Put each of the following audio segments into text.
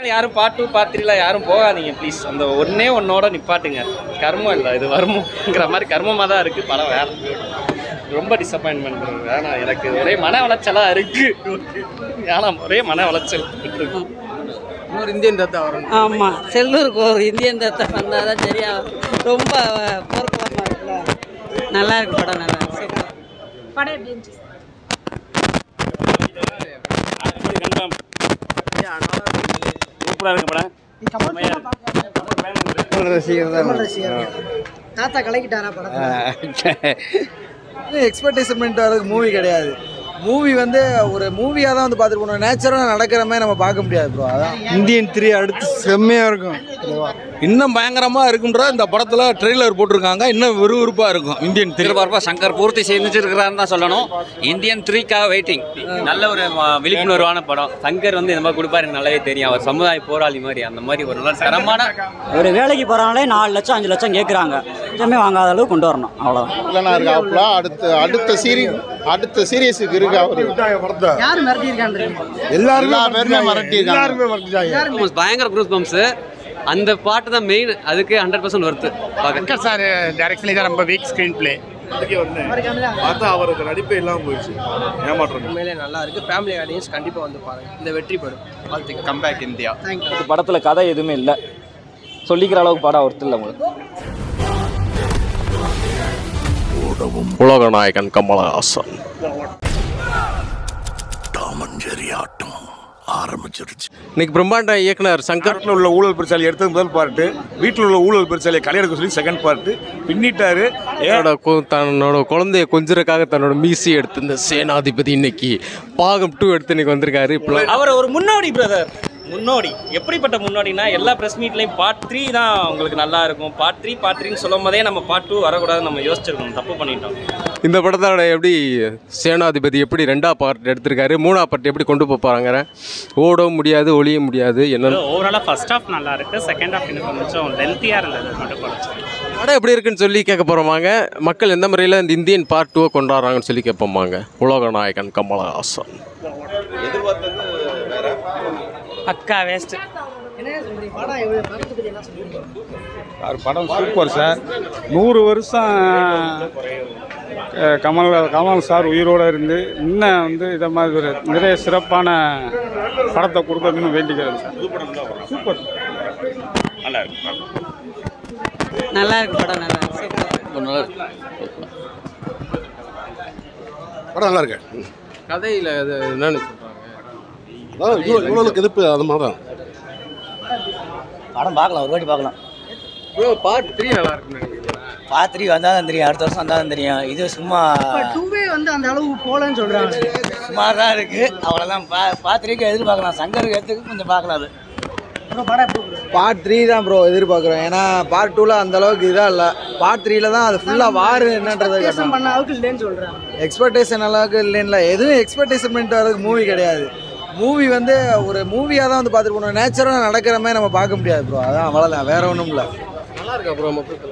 யாரும் part 2 part 3 யாரும் போகாதீங்க ப்ளீஸ். அந்த ஒன்னே ஒன்னோட நிப்பாட்டுங்க. கர்மம் இல்லை, இது வருமோங்கிற மாதிரி கர்மமாக தான் இருக்குது படம். வேற ரொம்ப டிசப்பாயின்மெண்ட் வேணாம். எனக்கு ஒரே மன உளைச்சலாக இருக்குது. ஏன்னா ஒரே மன உளைச்சல் இருக்கு. ஒரு இந்தியன் தத்தா வரும். ஆமாம், செல்லூருக்கு ஒரு இந்தியன் தத்தா வந்தால் தான் சரியா. ரொம்ப போர்க்களமாக இருக்குல்ல. நல்லா இருக்கு படம், நல்லா இருக்கு. படம் எப்படி இருந்துச்சு? சூப்பராக இருக்கு படம். தாத்தா கலக்கிட்டாரா படம்? எக்ஸ்பெக்டேஷன் மூவி கிடையாது. மூவி வந்து ஒரு மூவியாக தான் வந்து பார்த்துட்டு போனோம். நேச்சுரலாக நடக்கிற மாதிரி நம்ம பார்க்க முடியாது ப்ரோ. அதான் இந்தியன் 3 அடுத்து செம்மையாக இருக்கும். இன்னும் பயங்கரமாக இருக்குன்ற இந்த படத்தில் ட்ரெய்லர் போட்டிருக்காங்க. இன்னும் விறுவிறுப்பாக இருக்கும். இந்தியன் 3 பார்ப்பா சங்கர் பூர்த்தி செஞ்சுருக்கிறான்னு தான் சொல்லணும். இந்தியன் 3க்காக வெயிட்டிங். நல்ல ஒரு விழிப்புணர்வான படம். சங்கர் வந்து இந்த மாதிரி கொடுப்பாரு நல்லாவே தெரியும். அவர் சமுதாய போராளி மாதிரி அந்த மாதிரி ஒரு நல்ல தரமான ஒரு வேலைக்கு போகிறாங்களே 4 லட்சம் 5 லட்சம் கேட்குறாங்க. எதுவுமே வாங்காத அளவு கொண்டு வரணும், அவ்வளோதான். இல்லைனா இருக்காப்புல அடுத்த சீரியஸுக்கு இருக்கு. யார் மிரட்டியிருக்காங்க? எல்லாருமே மிரட்டியிருக்காங்க. பயங்கர க்ரூஸ் பம்ப்ஸ். அந்த பாட்டு தான் மெயின். அதுக்கு 100% ஒர்த்து. சங்கர் சார் டைரக்ஷன்ல தான் ரொம்ப வீக் ஸ்கிரீன் பிளே. பார்த்தா அவருக்கு நடிப்பே இல்லாமல் போயிடுச்சு. ஏமாற்றம். உண்மையிலே நல்லா இருக்கு. ஃபேமிலி ஆடியன்ஸ் கண்டிப்பாக வந்து பாருங்க. இந்த வெற்றி படம் வாழ்த்துக்கள். Comeback India. படத்தில் கதை எதுவுமே இல்லை. சொல்லிக்கிற அளவுக்கு படம் ஒர்த்து இல்லை உங்களுக்கு. உலகநாயகன் கமலஹாசன் ஆரம்பிச்சிருச்சு. இன்னைக்கு பிரம்மாண்ட இயக்குனர் சங்கர் உள்ள ஊழல் பிரச்சாலை எடுத்தது முதல் பார்ட்டு, வீட்டில் உள்ள ஊழல் பிரச்சாலை கல்யாணம் சொல்லி செகண்ட் பார்ட்டு பின்னிட்டாரு. தன்னோட குழந்தைய கொஞ்சறக்காக தன்னோட மீசி எடுத்து இந்த சேனாதிபதி இன்னைக்கு பாகம் 2 எடுத்து இன்னைக்கு வந்திருக்காரு. அவர் ஒரு முன்னோடி பிரதர். முன்னோடி எப்படிப்பட்ட முன்னோடினா எல்லா ப்ரெஸ் மீட்லையும் பார்ட் 3 தான் உங்களுக்கு நல்லா இருக்கும். பார்ட் 3ன்னு சொல்லும் போதே நம்ம பார்ட் 2 வரக்கூடாது நம்ம யோசிச்சிருக்கோம். தப்பு பண்ணிட்டோம். இந்த படத்தோட எப்படி சேனாதிபதி எப்படி 2ஆம் பார்ட் எடுத்திருக்காரு, 3ஆம் பார்ட் எப்படி கொண்டு போகிறாங்க. ஓடவும் முடியாது, ஒளிய முடியாது. என்ன ஓவராலாக ஃபர்ஸ்ட் ஹாஃப் நல்லா இருக்குது. செகண்ட் ஹாஃப் இன்னும் கொஞ்சம் லென்த்தியாக இருந்தது. மட்டும் படம் எப்படி இருக்குன்னு சொல்லி கேட்க போகிறோமாங்க. மக்கள் எந்த முறையில் இந்த இந்தியன் பார்ட் 2 கொண்டாடுறாங்கன்னு சொல்லி கேட்போமாங்க. உலகநாயகன் கமலஹாசன் பக்கா வேஸ்ட். படம் சூப்பர் சார். 100 வருஷம் கமல் சார் உயிரோடு இருந்து இன்னும் வந்து இதை மாதிரி ஒரு நிறைய சிறப்பான படத்தை கொடுக்கணும்னு வேண்டிக்கிறேன் சார். சூப்பர், நல்லா இருக்கு. நல்லா இருக்கு படம், நல்லா இருக்கு. நல்லா இருக்கு. படம் நல்லா இருக்கு. கதையில் அது என்னன்னு அதான் இவ்வளோ எதிர்ப்பு அது மாதிரி தான். படம் பார்க்கலாம், ஒரு வாட்டி பார்க்கலாம். பார்ட் 3 நல்லா இருக்குன்னு நினைக்கிறேன். பார்ட் 3 வந்தால் தான் தெரியும், அடுத்த வருஷம் வந்தால் தான் தெரியும். இது சும்மா 2 வந்து அந்த அளவு போலன்னு சொல்கிறாங்க. சும்மா தான் இருக்குது, அவ்வளோதான். பார்ட் 3க்கு எதிர்பார்க்கலாம். சங்கருக்கு எடுத்துக்கு கொஞ்சம் பார்க்கலாம். அது பார்ட் 3 தான் ப்ரோ எதிர்பார்க்குறோம். ஏன்னா பார்ட் 2ல் அந்த அளவுக்கு இதாக இல்லை. பார்ட் 3ல தான் அது ஃபுல்லாக வாரு என்னன்றதை பண்ண அளவுக்கு இல்லைன்னு சொல்கிறேன். எக்ஸ்பெக்டேஷன் அளவுக்கு இல்லைன்னு எதுவும் எக்ஸ்பெக்டேஷன் பண்ணிட்டு வரதுக்கு மூவி கிடையாது. மூவி வந்து ஒரு மூவியாக தான் வந்து பார்த்துட்டு போனோம். நேச்சுரலாக நடக்கிற மாதிரி நம்ம பார்க்க முடியாது ப்ரோ. அதான் அவ்வளோதான், வேற ஒன்றும் இல்லை. நல்லா இருக்கா ப்ரோ?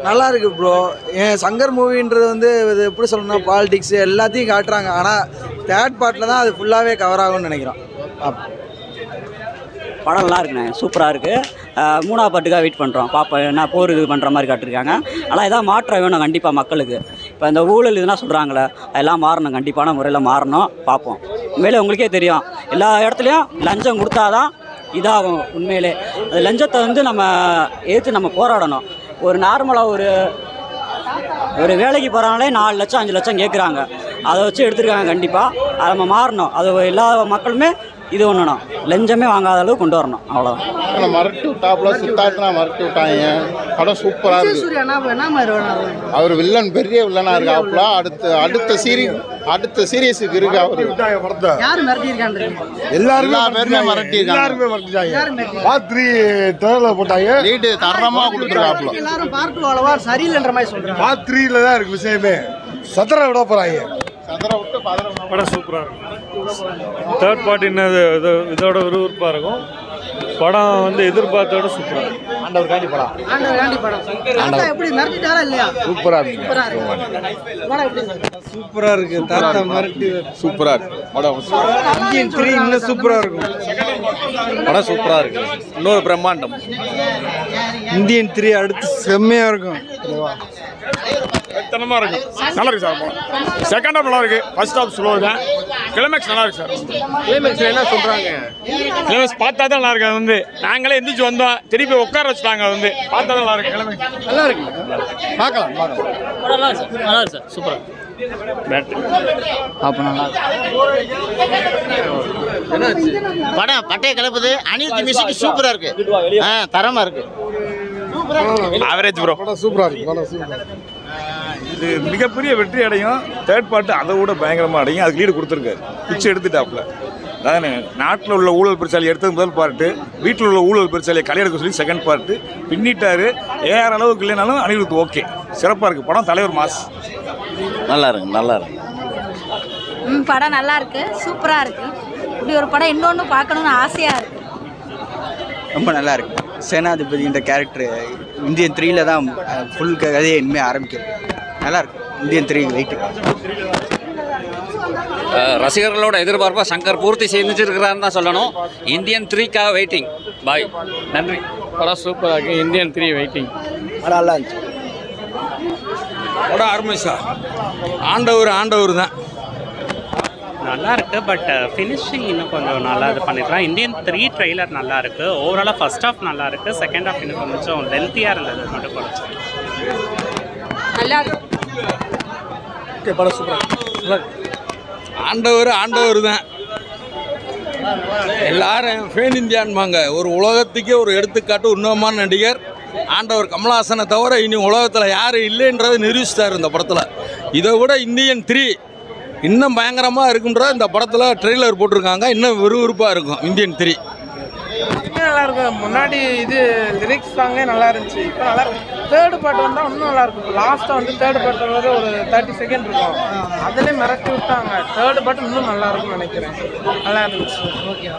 நல்லா இருக்கு ப்ரோ. ஏன் சங்கர் மூவின்றது வந்து இது எப்படி சொல்லணும்னா பாலிடிக்ஸ் எல்லாத்தையும் காட்டுறாங்க. ஆனால் தேர்ட் பார்ட்டில் தான் அது ஃபுல்லாகவே கவர் ஆகும்னு நினைக்கிறோம். படம் நல்லா இருக்குண்ணே, சூப்பராக இருக்குது. 3ஆம் பாட்டுக்காக வெயிட் பண்ணுறோம். பாப்பா என்ன போர் இது பண்ணுற மாதிரி காட்டிருக்காங்க. ஆனால் எதாவது மாற்றம் வேணும் கண்டிப்பாக மக்களுக்கு. இப்போ இந்த ஊழல் இதெல்லாம் சொல்கிறாங்களே, அதெல்லாம் மாறணும், கண்டிப்பான முறையில் மாறணும். பார்ப்போம். உண்மையிலே உங்களுக்கே தெரியும், எல்லா இடத்துலையும் லஞ்சம் கொடுத்தாதான் இதாகும். உண்மையிலே அது லஞ்சத்தை வந்து நம்ம ஏற்று நம்ம போராடணும். ஒரு நார்மலாக ஒரு வேலைக்கு போகிறாங்களே 4 லட்சம் 5 லட்சம் கேட்குறாங்க. அதை வச்சு எடுத்துருக்காங்க. கண்டிப்பாக அதை நம்ம மாறணும். அது எல்லா மக்களுமே இது ஒன்றுணும், லஞ்சமே வாங்காத அளவு கொண்டு வரணும். அவ்வளோதான். மறட்டு டாப்ல சித்தார்த்தனா மறட்டு விட்டாங்க. படம் சூப்பராக இருக்கு. அவர் வில்லன் பெரிய வில்லனா இருக்காப்புல. அடுத்த சீரியஸுக்கு இருக்கு. அவரு யார் மிரட்டியிருக்காங்க? எல்லாருமே மிரட்டியிருக்காங்க. பார்ட் 3 ட்ரெய்லர் போட்டாங்க. லீடு தரமா கொடுத்துருக்காப்புல. எல்லாரும் பார்ட் 2 அளவா சரியில்லைன்ற மாதிரி சொல்றாங்க. பார்ட் 3ல தான் இருக்கு விஷயமே. சதற விட போறாங்க. படம் சூப்பராக இருக்கும். தேர்ட் பார்ட் இன்னும் இதோட விறுவிறுப்பாக இருக்கும். படம் வந்து எதிர்பார்த்தோட சூப்பராக ஆண்டவர் காண்டி படம் எப்படி மிரட்டிட்டாரா இல்லையா? சூப்பராக இருக்கு சூப்பரா இருக்கு தாத்தா மிரட்டி சூப்பராக இருக்கு படம் இந்தியன் 3 இன்னும் சூப்பரா இருக்கும். படம் சூப்பராக இருக்கு. இன்னொரு பிரம்மாண்டம். இந்தியன் 3 அடுத்து செம்மையா இருக்கும். தனமாக இருக்கு. நல்லா இருக்கு சார் படம். செகண்ட் ஹாஃப் நல்லா இருக்கு. ஃபர்ஸ்ட் ஹாஃப் ஸ்லோ தான். கிளைமேக்ஸ் நல்லா இருக்கு சார். கிளைமேக்ஸில் என்ன சொல்கிறாங்க? கிளைமேக்ஸ் பார்த்தா தான் நல்லா இருக்கு. அது வந்து நாங்களே எந்திரிச்சு வந்தோம், திருப்பி உட்கார வச்சுட்டாங்க. அது வந்து பார்த்தா தான் நல்லா இருக்கு. கிளைமேக்ஸ் நல்லா இருக்கு. பார்க்கலாம் நல்லா இருக்கு சார் சூப்பராக படம் பட்டைய கிளப்புது. அனிருத் மியூசிக் சூப்பரா இருக்கு. தரமா இருக்கு. Average bro. படம் சூப்பராக இருக்கு. படம் சூப்பராக இது மிகப்பெரிய வெற்றி அடையும். தேர்ட் பார்ட் அதை விட பயங்கரமாக அடையும். அதுக்கு லீடு கொடுத்துருக்காரு. பிச்சை எடுத்துட்டாப்புல. அதானே நாட்டில் உள்ள ஊழல் பெருசாலி எடுத்தது முதல் பார்ட்டு, வீட்டில் உள்ள ஊழல் பெருசாலியை கலையெடுக்க சொல்லி செகண்ட் பார்ட்டு பின்னிட்டாரு. ஏஆர் அளவுக்கு இல்லைனாலும் அனிருத் ஓகே சிறப்பாக இருக்குது. படம் தலைவர் மாஸ். நல்லா இருக்கு. நல்லா இருக்கு. படம் நல்லா இருக்கு, சூப்பரா இருக்கு. இப்படி ஒரு படம் இன்னொன்று பார்க்கணும்னு ஆசையா இருக்கு. ரொம்ப நல்லா இருக்கு. சேனாதிபதின்ற கேரக்டர் இந்தியன் 3ல தான் ஃபுல் கதையை இனிமேல் ஆரம்பிக்கும். நல்லா இருக்கு. Indian 3 waiting. ரசிகர்களோட எதிர்பார்ப்பை சங்கர் பூர்த்தி செஞ்சுருக்கிறான்னு தான் சொல்லணும். இந்தியன் 3க்காக வெயிட்டிங். பாய், நன்றி. படம் சூப்பராக இருக்குது. Indian 3 waiting. நல்லா இருந்துச்சு. படம் அருமை சார். ஆண்டவர் தான். நல்லா இருக்கு. பட் ஃபினிஷிங் இன்னும் கொஞ்சம் நல்லா இது பண்ணிக்கலாம். இந்தியன் 3 ட்ரெய்லர் நல்லா இருக்கு. ஓவராலாக ஃபர்ஸ்ட் ஹாஃப் நல்லா இருக்கு. செகண்ட் ஹாஃப் இன்னும் கொஞ்சம் லென்த்தியாக இருந்தது மட்டும் குறைச்சி. நல்லா இருக்கு. படம் சூப்பராக. ஆண்டவர் தான். எல்லாரும் ஃபேன் இந்தியான்பாங்க. ஒரு உலகத்துக்கே ஒரு எடுத்துக்காட்டு உன்னதமான நடிகர் ஆண்டவர். கமலஹாசனை தவிர இனி உலகத்தில் யாரும் இல்லைன்றதை நிரூபிச்சிட்டார் இந்த படத்தில். இதை விட இந்தியன் 3 இன்னும் பயங்கரமாக இருக்குன்ற இந்த படத்தில் ட்ரெய்லர் போட்டிருக்காங்க. இன்னும் விறுவிறுப்பாக இருக்கும் இந்தியன் 3. நல்லா இருக்கும். முன்னாடி இது லிரிக்ஸ் சாங்கே நல்லா இருந்துச்சு. இப்போ நல்லா இருக்கு. தேர்டு பார்ட் வந்தால் இன்னும் நல்லா இருக்கும். லாஸ்ட்டாக வந்து தேர்டு பார்ட் வர ஒரு 30 செகண்ட் இருக்கும். அதிலே மிரட்டி விட்டாங்க. தேர்டு பார்ட் இன்னும் நல்லா இருக்கும்னு நினைக்கிறேன். நல்லா இருந்துச்சு. Okay.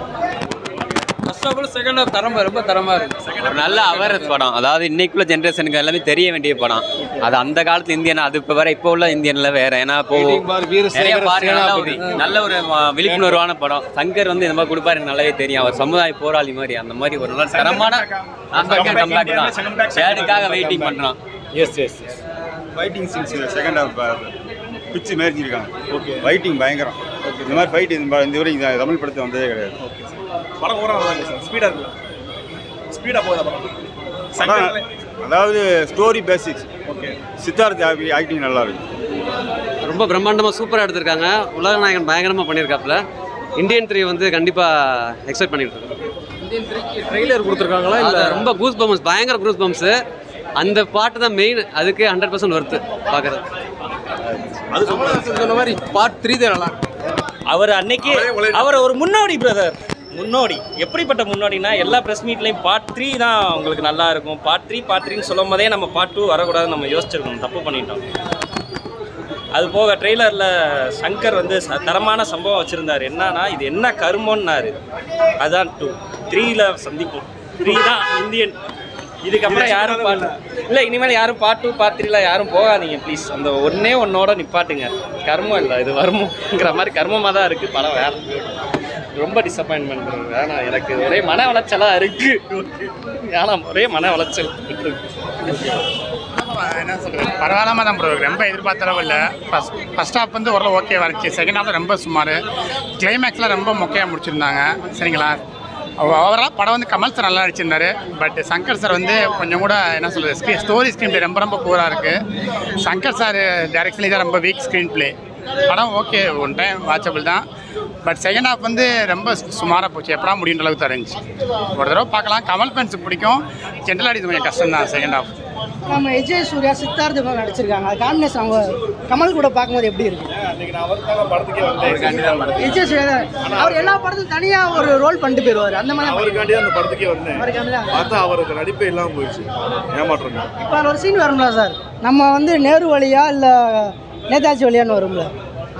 First of all second half ரொம்ப தரமாக இருக்குது. ஒரு நல்ல அவேர்னஸ் படம். அதாவது இன்னைக்குள்ள ஜென்ரேஷனுக்கு எல்லாமே தெரிய வேண்டிய படம். அது அந்த காலத்து இந்தியன், அது இப்போ வேற, இப்போ உள்ள இந்தியன்ல வேற. ஏன்னா இப்போ நிறைய பாருங்க, நல்ல ஒரு விழிப்புணர்வான படம். சங்கர் வந்து இந்த மாதிரி கொடுப்பாரு, எனக்கு நல்லாவே தெரியும். அவர் சமுதாய போராளி மாதிரி. அந்த மாதிரி ஒரு நல்ல தரமான கம்பேக் தான். ஷேடுக்காக வெயிட்டிங் பண்ணுறான். Yes fighting scenes second half பிச்சு மேரிச்சிருக்காங்க. ஓகே. ஃபைட்டிங் பயங்கரம். ஓகே. இந்த மாதிரி ஃபைட் இந்த வரைக்கும் தமிழ் படத்தை வந்ததே கிடையாது. ஓகே. படம் ஓவராக ஸ்பீடாக இருக்குல்ல. ஸ்பீடாக போகுதா படம்? அதாவது story basics okay. Siddharth acting நல்லா இருக்கு. ரொம்ப பிரம்மாண்டமாக சூப்பராக எடுத்திருக்காங்க. உலகநாயகன் பயங்கரமாக பண்ணியிருக்காப்புல. இந்தியன் 3 வந்து கண்டிப்பாக எக்ஸ்பெக்ட் பண்ணிட்டு இருக்கோம். இந்தியன் 3க்கு ட்ரெய்லர் கொடுத்துருக்காங்களா இல்லை? ரொம்ப கூஸ் பம்ப்ஸ், பயங்கர கூஸ் பம்ப்ஸு. அந்த பாட்டு தான் மெயின். அதுக்கு 100% ஒர்த்து பார்க்குறது. அது சொன்ன மாதிரி பார்ட் 3 தான் நல்லா இருக்கு. அவர் அன்னைக்கு அவர் ஒரு முன்னோடி பிரதர். முன்னோடி எப்படிப்பட்ட முன்னோடினா, எல்லா ப்ரெஸ் மீட்லையும் பார்ட் 3 தான் உங்களுக்கு நல்லா இருக்கும். பார்ட் 3ன்னு சொல்லும் போதே நம்ம பார்ட் 2 வரக்கூடாது நம்ம யோசிச்சிருக்கோம். தப்பு பண்ணிட்டோம். அது போக ட்ரெய்லரில் சங்கர் வந்து தரமான சம்பவம் வச்சுருந்தார். என்னன்னா, இது என்ன கருமோன்னாரு. அதுதான் 2 3ல் சந்திப்போம். 3 தான் இந்தியன். இதுக்கப்புறம் யாரும் இல்லை, இனிமேல் யாரும் பார்ட் 2 பார்ட் 3ல யாரும் போகாதீங்க ப்ளீஸ். அந்த ஒன்னோட நிப்பாட்டுங்க. கர்மம் இல்லை, இது வருமோங்கிற மாதிரி கர்மமாக தான் இருக்குது படம். வேற ரொம்ப டிசப்பாயின்மெண்ட் இருக்குது. ஆனால் எனக்கு ஒரே மன வளைச்சலாக இருக்குது. ஆனால் ஒரே மன வளைச்சல் என்ன சொல்கிறது, பரவாயில்லாம தான் ப்ரோ. ரொம்ப எதிர்பார்த்த அளவு இல்லை. ஃபர்ஸ்ட் ஹாஃப் வந்து ஓரளவு ஓகேவா இருந்துச்சு. செகண்ட் ஹாஃப் ரொம்ப சுமார். கிளைமேக்ஸில் ரொம்ப மொக்கையாக முடிச்சிருந்தாங்க. சரிங்களா? ஓவரால் படம் வந்து கமல் சார் நல்லா நடிச்சிருந்தாரு. பட் சங்கர் சார் வந்து கொஞ்சம் கூட என்ன சொல்கிறது, ஸ்டோரி ஸ்க்ரீன் பிளே ரொம்ப பூராக இருக்குது. சங்கர் சார் டைரக்ஷன்லேயே தான் ரொம்ப வீக் ஸ்க்ரீன் பிளே. படம் ஓகே, ஒன் டைம் வாட்சபிள் தான். பட் செகண்ட் ஹாஃப் வந்து ரொம்ப சுமாராக போச்சு. எப்படா முடியுன்ற அளவுக்கு தான் இருந்துச்சு. ஒரு தடவை பார்க்கலாம். கமல் ஃபேன்ஸுக்கு பிடிக்கும். ஜென்ரலாக இது கொஞ்சம் கஷ்டம் தான் செகண்ட் ஹாஃப். நம்ம விஜய் சூர்யா சித்தார்த் நடிச்சிருக்காங்க. அது காம்பினேஷன் அவங்க கமல் கூட பார்க்கும்போது எப்படி இருக்கு? விஜய் சூர்யா அவர் எல்லா படத்துக்கும் தனியாக ஒரு ரோல் பண்ணிட்டு போயிடுவார். அந்த மாதிரி அவருக்காண்டி அந்த படத்துக்கே வந்தேன். பார்த்தா அவருக்கு நடிப்பே இல்லாமல் போயிடுச்சு. ஏமாற்றம். இப்போ ஒரு சீன் வரும்ல சார், நம்ம வந்து நேரு வழியா இல்லை நேதாஜி வழியான்னு வரும்ல,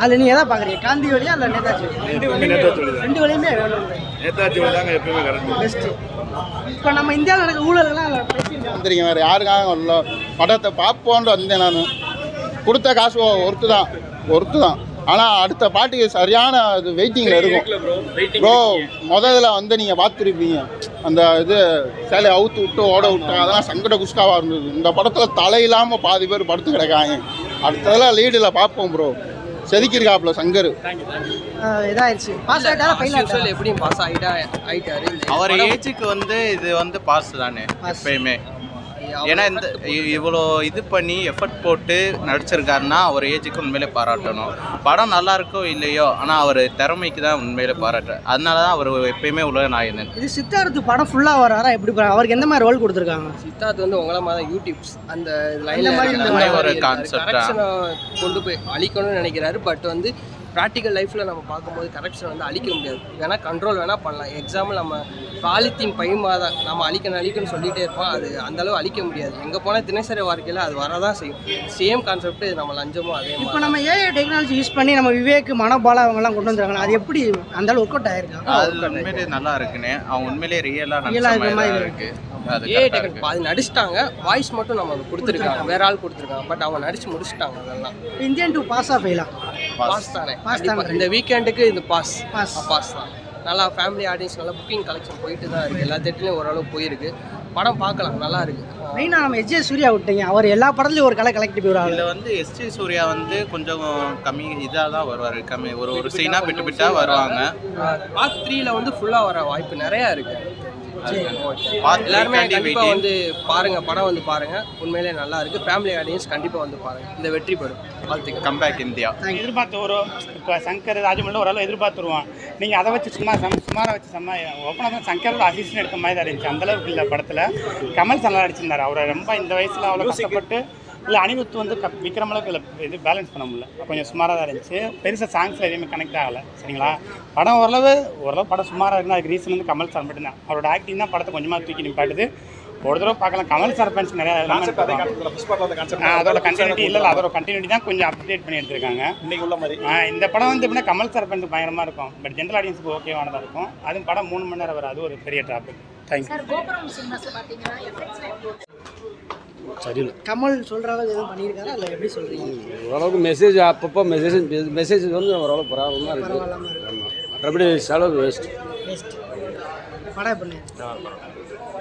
அதில் நீங்கள் எதை பார்க்குறீங்க? காந்தி வழியா இல்லை நேதாஜி வழியா? நேதாஜி வழி. ரெண்டு வழியுமே வேணும். நேதாஜி வந்தாங்க எப்பயுமே கரெக்ட். பெஸ்ட். இப்போ நம்ம இந்தியாவில் நடக்கிற ஊழல்கள்லாம் வந்துருங்க, வேறு யாருக்காக வரல. படத்தை பார்ப்போன்னு வந்தேன் நான். கொடுத்த காசு ஒருத்து தான். ஆனால் அடுத்த பாட்டுக்கு சரியான இது வெயிட்டிங்கில் இருக்கும் ப்ரோ. முதல்ல வந்து நீங்கள் பார்த்துருப்பீங்க அந்த இது சேலையை அவுத்து விட்டு ஓட விட்டாங்க, அதெல்லாம் சங்கட குஸ்காவாக இருந்தது. இந்த படத்தில் தலை இல்லாமல் பாதி பேர் படுத்து கிடக்காங்க. அடுத்ததெல்லாம் லீடில் பார்ப்போம் ப்ரோ. செதுக்கிருக்காப்புல சங்கர். இதாயிருச்சு. பாஸ் ஆகிட்டாரா ஃபைனல்? எப்படியும் பாஸ் ஆகிட்டாரு. அவர் ஏஜுக்கு வந்து இது வந்து பாஸ் தானே எப்பயுமே. ஏன்னா இந்த இவ்வளோ இது பண்ணி எஃபர்ட் போட்டு நடிச்சிருக்காருன்னா அவர் ஏஜுக்கு உண்மையிலே பாராட்டணும். படம் நல்லா இருக்கோ இல்லையோ, ஆனால் அவர் திறமைக்கு தான் உண்மையிலே பாராட்டுறாரு. அதனால தான் அவர் எப்பயுமே உலக நாயகன். இது சித்தார்த்து படம் ஃபுல்லாக வராரா எப்படி? அவருக்கு எந்த மாதிரி ரோல் கொடுத்துருக்காங்க? சித்தார்த்து வந்து உங்களை மாதிரி யூடியூப்ஸ் அந்த லைனில் ஒரு கான்செப்டா கொண்டு போய் அழிக்கணும்னு நினைக்கிறாரு. பட் வந்து ப்ராக்டிக்கல் லைஃப்பில் நம்ம பார்க்கும்போது கரப்ஷன் வந்து அழிக்க முடியாது. வேணால் கண்ட்ரோல் வேணால் பண்ணலாம். எக்ஸாம்பிள் நம்ம பாலித்தீன் பைமாதான் நம்ம அழிக்கணும்னு சொல்லிகிட்டே இருப்போம். அது அந்தளவு அழிக்க முடியாது. எங்கே போனால் தினசரி வாழ்க்கையில் அது வரதான் செய்யும். சேம் கான்செப்ட் நம்ம லஞ்சமும் அதே மாதிரி. இப்போ நம்ம ஏஐ டெக்னாலஜி யூஸ் பண்ணி நம்ம விவேக் மனோபாலா அவங்கெல்லாம் கொண்டு வந்துருக்காங்க. அது எப்படி அந்தளவு ஒர்க் அவுட் ஆயிருக்கா? அது உண்மையிலே நல்லா இருக்குன்னு அவங்க உண்மையிலே ரியலாக இருக்கு. பாதி நடிச்சிட்டாங்க. வாய்ஸ் மட்டும் நம்ம கொடுத்துருக்காங்க, வேற ஆள் கொடுத்துருக்காங்க. பட் அவங்க நடிச்சு முடிச்சுட்டாங்க. அதெல்லாம் இந்தியன் 2 பாஸா ஃபெயிலா? பாஸ் தானே. இந்த வீக்கெண்டுக்கு இது பாஸ் தான். நல்லா ஃபேமிலி ஆடியன்ஸ், நல்லா புக்கிங் கலெக்ஷன் போயிட்டு தான் இருக்குது. எல்லா தேட்டர்லையும் ஓரளவு போயிருக்கு. படம் பார்க்கலாம், நல்லா இருக்கு. மெயினாக நம்ம எஸ்ஜே சூர்யா விட்டீங்க. அவர் எல்லா படத்துலையும் ஒரு கலெக்ட் போயிடுவாங்க. இதில் வந்து எஸ்ஜே சூர்யா வந்து கொஞ்சம் கம்மி இதாக தான் வருவார். கம்மி ஒரு சீனாக விட்டு வருவாங்க. பார்ட் 3ல வந்து ஃபுல்லாக வர வாய்ப்பு நிறையா இருக்குது. எல்லாருமே கண்டிப்பா வந்து பாருங்க, படம் வந்து பாருங்க. உண்மையிலே நல்லா இருக்கு. ஃபேமிலி ஆடியன்ஸ் கண்டிப்பா வந்து பாருங்க. இந்த வெற்றி பெறும். வாழ்த்துக்கள். Comeback India. எதிர்பார்த்து வரும். இப்போ சங்கர் ராஜமௌழி ஓரளவு எதிர்பார்த்துருவோம். நீங்கள் அதை வச்சு சுமாராக வச்சு ஓப்பனாக தான் சங்கரோட அசிஸ்டன் எடுத்த மாதிரி தான் இருந்துச்சு. அந்தளவுக்கு இல்லை படத்தில். கமல் நல்லா அடிச்சிருந்தார். அவரை ரொம்ப இந்த வயசில் அவ்வளோ கஷ்டப்பட்டு இல்லை அனிருத் வந்து விக்ரம் அளவுக்கு இல்லை இது பேலன்ஸ் பண்ண முடியல. கொஞ்சம் சுமாராக தான் இருந்துச்சு. பெருசாக சாங்ஸில் எதுவுமே கனெக்ட் ஆகலை. சரிங்களா? படம் ஓரளவு படம் சுமாராக இருந்தால் அதுக்கு ரீசன் வந்து கமல் சார் மட்டும் தான். அவரோட ஆக்டிங் தான் படத்தை கொஞ்சமாக தூக்கி நிப்பாட்டுது. ஒரு தடவை பார்க்கலாம். கமல் சார் ஃபேன்ஸ் நிறையா அதோட கண்டினியூட்டி இல்லை, அதோட கண்டினியூட்டி தான் கொஞ்சம் அப்டேட் பண்ணி எடுத்திருக்காங்க இன்னைக்கு உள்ள மாதிரி. இந்த படம் வந்து எப்படின்னா கமல் சார் ஃபேன்ஸ் பயங்கரமாக இருக்கும். பட் ஜென்ரல் ஆடியன்ஸுக்கு ஓகேவானதாக இருக்கும். அதுவும் படம் 3 மணி நேரம் வரும். அது ஒரு பெரிய டாபிக். தேங்க்யூ. சரியில்லை. கமல் சொல்கிற அளவுக்கு எதுவும் பண்ணியிருக்காரா இல்லை எப்படி சொல்கிறீங்க? ஓரளவுக்கு மெசேஜ் அப்பப்போ மெசேஜ் வந்து ஓரளவுக்கு பரவாயில்லாமல் இருக்குது. ஆமாம், மற்றபடி செலவு வேஸ்ட். படம் எப்படி?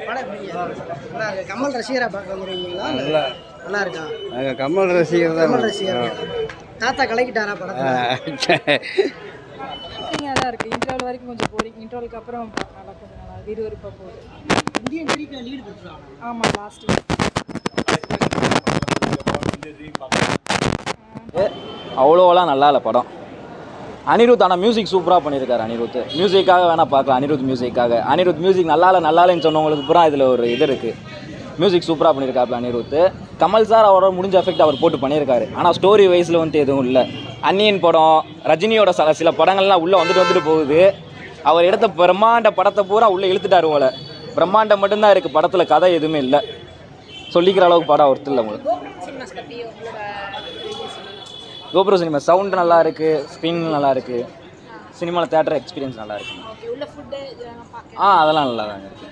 படம் எப்படி? நல்லா இருக்கு. கமல் ரசிகராக பார்க்க வந்துருக்கீங்களா? நல்லா இருக்கா? கமல் ரசிகர் தான். கமல் ரசிகர். தாத்தா கலக்கிட்டாரா படத்தை? நல்லா இருக்கு. இன்டர்வல் வரைக்கும் கொஞ்சம் போரிங். இன்டர்வலுக்கு அப்புறம் நல்லா கொஞ்சம் நல்லா விறுவிறுப்பாக போகுது. இந்தியன் 3 லீடு கொடுத்துருவாங்க. ஆமாம், லாஸ்ட் அவ்வளோலாம் நல்லா இல்லை படம். அனிருத் ஆனால் மியூசிக் சூப்பராக பண்ணியிருக்காரு. அனிருத் மியூசிக்காக வேணால் பார்க்கலாம். அனிருத் மியூசிக் நல்லா இல்லைன்னு சொன்னவங்களுக்கு பூரா இதில் ஒரு இது இருக்குது. மியூசிக் சூப்பராக பண்ணியிருக்காப்புல அனிருத். கமல் சார் அவரோட முடிஞ்ச எஃபெக்ட் அவர் போட்டு பண்ணியிருக்காரு. ஆனால் ஸ்டோரி வைஸில் வந்துட்டு எதுவும் இல்லை. அன்னியன் படம், ரஜினியோட சில படங்கள்லாம் உள்ளே வந்துட்டு போகுது. அவர் எடுத்த பிரம்மாண்ட படத்தை பூரா உள்ளே இழுத்துட்டாரு போல. பிரம்மாண்டம் மட்டும்தான் இருக்குது படத்தில், கதை எதுவுமே இல்லை. சொல்லிக்கிற அளவுக்கு படம் ஒருத்தர் இல்லை உங்களுக்கு. கோபுரம் சினிமா சவுண்ட் நல்லா இருக்குது, ஸ்க்ரீன் நல்லா இருக்குது, சினிமாவில் தேட்டர் எக்ஸ்பீரியன்ஸ் நல்லா இருக்குது. அதெல்லாம் நல்லா தாங்க இருக்குது.